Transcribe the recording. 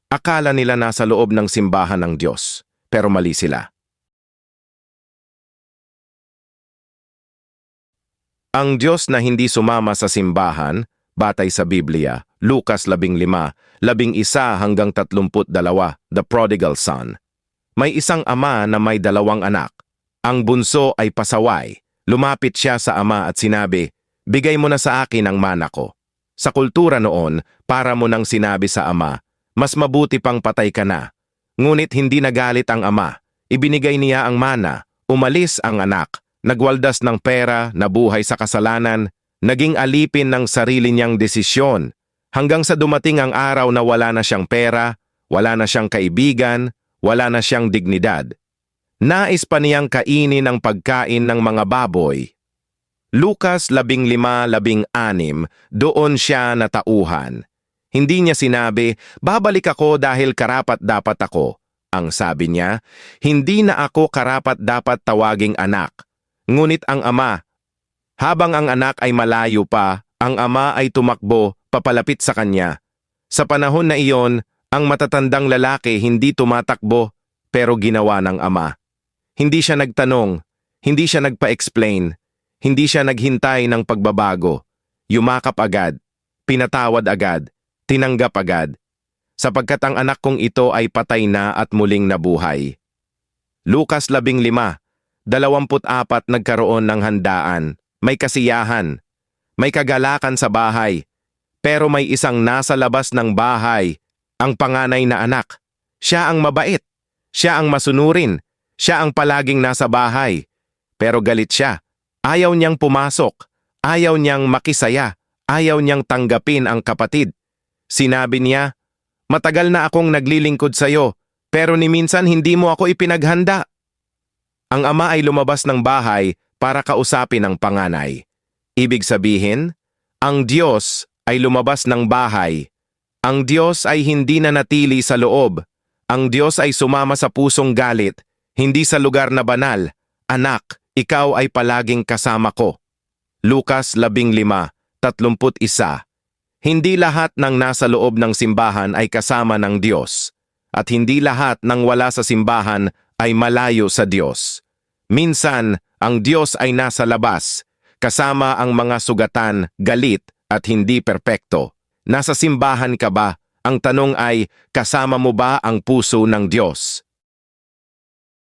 Akala nila nasa loob ng simbahan ng Diyos, pero mali sila. Ang Diyos na hindi sumama sa simbahan, batay sa Biblia, Lucas 15, 11-32, The Prodigal Son. May isang ama na may dalawang anak. Ang bunso ay pasaway. Lumapit siya sa ama at sinabi, "Bigay mo na sa akin ang mana ko." Sa kultura noon, para mo nang sinabi sa ama, "Mas mabuti pang patay ka na." Ngunit hindi nagalit ang ama. Ibinigay niya ang mana. Umalis ang anak. Nagwaldas ng pera, nabuhay sa kasalanan, naging alipin ng sarili niyang desisyon, hanggang sa dumating ang araw na wala na siyang pera, wala na siyang kaibigan, wala na siyang dignidad. Nais pa niyang kainin ang pagkain ng mga baboy. Lucas 15:16, doon siya natauhan. Hindi niya sinabi, "Babalik ako dahil karapat-dapat ako." Ang sabi niya, "Hindi na ako karapat-dapat tawaging anak." Ngunit ang ama, habang ang anak ay malayo pa, ang ama ay tumakbo papalapit sa kanya. Sa panahon na iyon, ang matatandang lalaki hindi tumatakbo pero ginawa ng ama. Hindi siya nagtanong, hindi siya nagpa-explain, hindi siya naghintay ng pagbabago. Yumakap agad, pinatawad agad, tinanggap agad, sapagkat ang anak kong ito ay patay na at muling nabuhay. Lucas 15, 24 nagkaroon ng handaan, may kasiyahan, may kagalakan sa bahay, pero may isang nasa labas ng bahay, ang panganay na anak. Siya ang mabait, siya ang masunurin, siya ang palaging nasa bahay. Pero galit siya, ayaw niyang pumasok, ayaw niyang makisaya, ayaw niyang tanggapin ang kapatid. Sinabi niya, "Matagal na akong naglilingkod sa'yo, pero ni minsan hindi mo ako ipinaghanda." Ang ama ay lumabas ng bahay para kausapin ang panganay. Ibig sabihin, ang Diyos ay lumabas ng bahay. Ang Diyos ay hindi nanatili sa loob. Ang Diyos ay sumama sa pusong galit, hindi sa lugar na banal. "Anak, ikaw ay palaging kasama ko." Lucas 15:31. Hindi lahat ng nasa loob ng simbahan ay kasama ng Diyos, at hindi lahat ng wala sa simbahan ay malayo sa Diyos. Minsan, ang Diyos ay nasa labas, kasama ang mga sugatan, galit, at hindi perpekto. Nasa simbahan ka ba? Ang tanong ay, kasama mo ba ang puso ng Diyos?